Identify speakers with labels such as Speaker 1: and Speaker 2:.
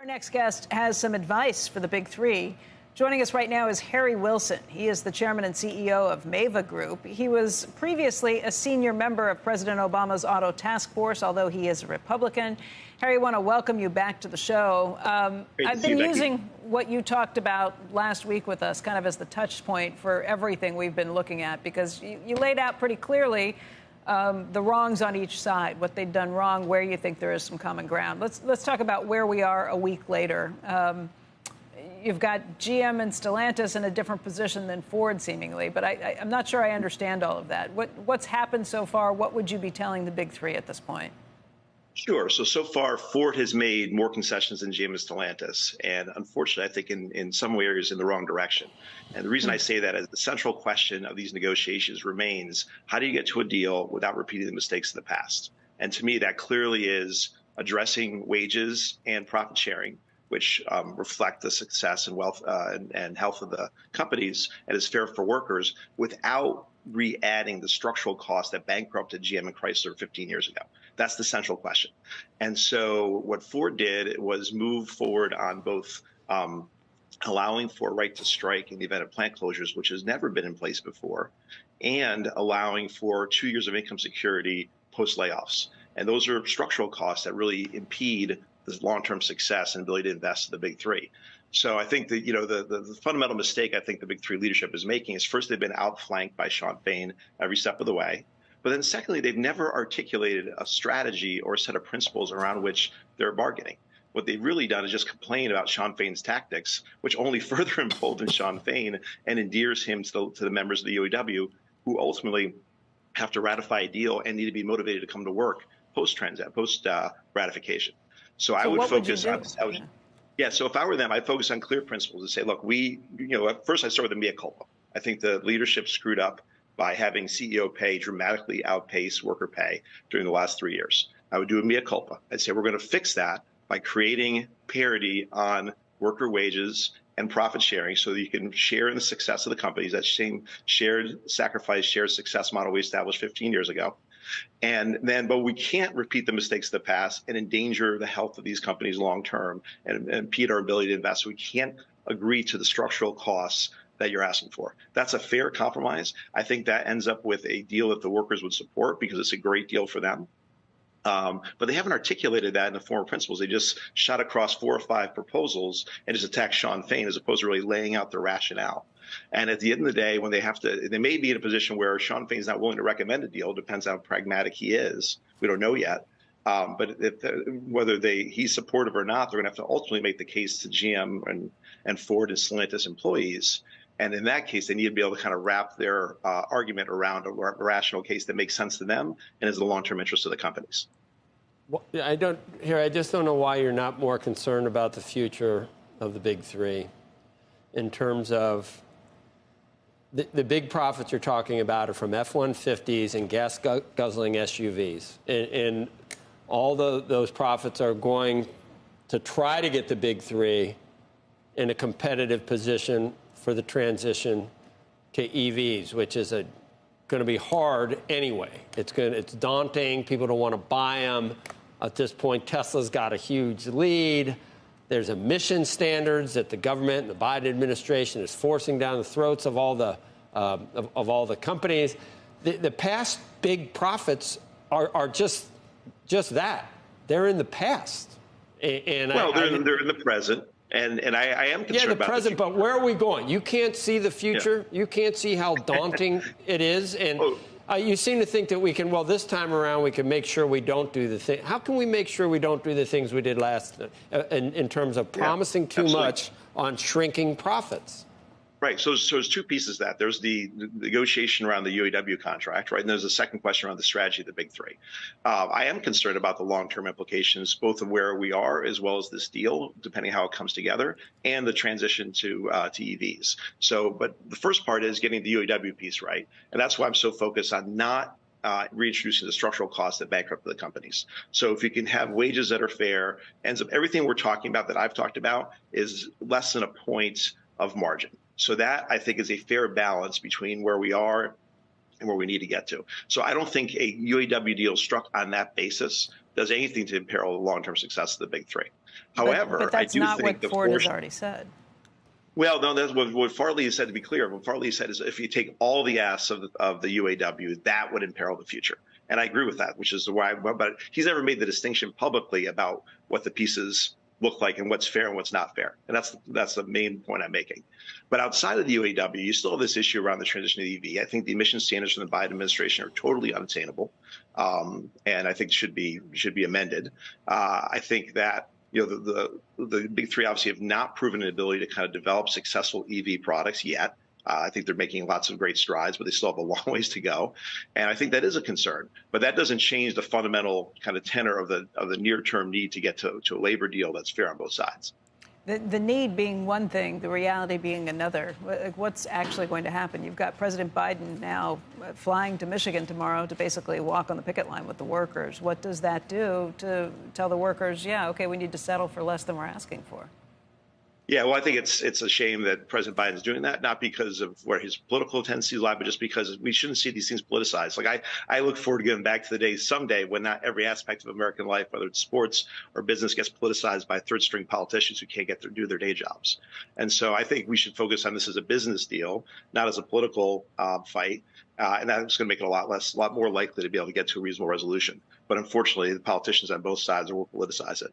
Speaker 1: Our next guest has some advice for the big three. Joining us right now is Harry Wilson. He is the chairman and CEO of MAEVA Group. He was previously a senior member of President Obama's auto task force, although he is a Republican. Harry, I want to welcome you back to the show. I've been using what you talked about last week with us kind of as the touch point for everything we've been looking at, because you laid out pretty clearly the wrongs on each side, what they've done wrong, where you think there is some common ground. Let's talk about where we are a week later. You've got GM and Stellantis in a different position than Ford, seemingly, but I'm not sure I understand all of that. What's happened so far? What would you be telling the big three at this point?
Speaker 2: Sure. So far, Ford has made more concessions than GM and Stellantis, and unfortunately, I think in some areas in the wrong direction. And the reason I say that is the central question of these negotiations remains, how do you get to a deal without repeating the mistakes of the past? And to me, that clearly is addressing wages and profit sharing, which reflect the success and wealth and health of the companies and is fair for workers, without re-adding the structural costs that bankrupted GM and Chrysler 15 years ago. That's the central question. And so what Ford did was move forward on both allowing for right to strike in the event of plant closures, which has never been in place before, and allowing for 2 years of income security post-layoffs. And those are structural costs that really impede the long-term success and ability to invest in the big three. So I think that, the fundamental mistake I think the big three leadership is making is, first, they've been outflanked by Shawn Fain every step of the way. But then secondly, they've never articulated a strategy or a set of principles around which they're bargaining. What they've really done is just complain about Shawn Fain's tactics, which only further emboldens Shawn Fain and endears him to the members of the UAW, who ultimately have to ratify a deal and need to be motivated to come to work post-ratification. So I would focus on, so if I were them, I'd focus on clear principles and say, look, at first I start with the mea culpa. I think the leadership screwed up by having CEO pay dramatically outpace worker pay during the last 3 years. I would do a mea culpa. I'd say we're going to fix that by creating parity on worker wages and profit sharing so that you can share in the success of the companies, that same shared sacrifice, shared success model we established 15 years ago. But we can't repeat the mistakes of the past and endanger the health of these companies long term and impede our ability to invest. We can't agree to the structural costs that you're asking for. That's a fair compromise. I think that ends up with a deal that the workers would support because it's a great deal for them. But they haven't articulated that in the form of principles. They just shot across 4 or 5 proposals and just attacked Shawn Fain as opposed to really laying out the rationale. And at the end of the day, when they may be in a position where Shawn Fain is not willing to recommend a deal. Depends on how pragmatic he is. We don't know yet. But whether he's supportive or not, they're going to have to ultimately make the case to GM and Ford and Stellantis employees. And in that case, they need to be able to kind of wrap their argument around a rational case that makes sense to them and is the long-term interest of the companies.
Speaker 3: Well, I just don't know why you're not more concerned about the future of the big three in terms of the big profits you're talking about are from F-150s and gas-guzzling SUVs. And all those profits are going to try to get the big three in a competitive position for the transition to EVs, which is going to be hard anyway. It's daunting. People don't want to buy them. At this point, Tesla's got a huge lead. There's emission standards that the government and the Biden administration is forcing down the throats of all the companies. The past big profits are just that. They're in the past.
Speaker 2: They're in the present. And I am concerned about
Speaker 3: the present, but where are we going? You can't see the future. Yeah. You can't see how daunting it is. And you seem to think that we can, this time around, we can make sure we don't do the thing. How can we make sure we don't do the things we did last in terms of promising too much on shrinking profits?
Speaker 2: Right. So there's 2 pieces to that. There's the negotiation around the UAW contract, right? And there's a second question around the strategy of the big three. I am concerned about the long-term implications, both of where we are as well as this deal, depending how it comes together, and the transition to EVs. But the first part is getting the UAW piece right. And that's why I'm so focused on not reintroducing the structural costs that bankrupt the companies. So if you can have wages that are fair, ends up everything we're talking about that I've talked about is less than a point of margin. So that, I think, is a fair balance between where we are and where we need to get to. So I don't think a UAW deal struck on that basis does anything to imperil the long-term success of the big three. However,
Speaker 1: but that's
Speaker 2: I do
Speaker 1: not
Speaker 2: think
Speaker 1: what
Speaker 2: the
Speaker 1: Ford has
Speaker 2: force.
Speaker 1: already said.
Speaker 2: Well, no, that's what Farley has said, to be clear. What Farley has said is if you take all the asks of the UAW, that would imperil the future. And I agree with that, which is why, but he's never made the distinction publicly about what the pieces look like and what's fair and what's not fair. And that's the main point I'm making. But outside of the UAW, you still have this issue around the transition to EV. I think the emission standards from the Biden administration are totally unattainable, and I think should be amended. I think that the big three obviously have not proven an ability to kind of develop successful EV products yet. I think they're making lots of great strides, but they still have a long ways to go. And I think that is a concern. But that doesn't change the fundamental kind of tenor of the near-term need to get to a labor deal that's fair on both sides.
Speaker 1: The need being one thing, the reality being another. What's actually going to happen? You've got President Biden now flying to Michigan tomorrow to basically walk on the picket line with the workers. What does that do to tell the workers, yeah, okay, we need to settle for less than we're asking for?
Speaker 2: Yeah, well, I think it's a shame that President Biden is doing that, not because of where his political tendencies lie, but just because we shouldn't see these things politicized. Like I look forward to getting back to the day someday when not every aspect of American life, whether it's sports or business, gets politicized by third-string politicians who can't do their day jobs. And so I think we should focus on this as a business deal, not as a political fight. And that's going to make it a lot more likely to be able to get to a reasonable resolution. But unfortunately, the politicians on both sides will politicize it.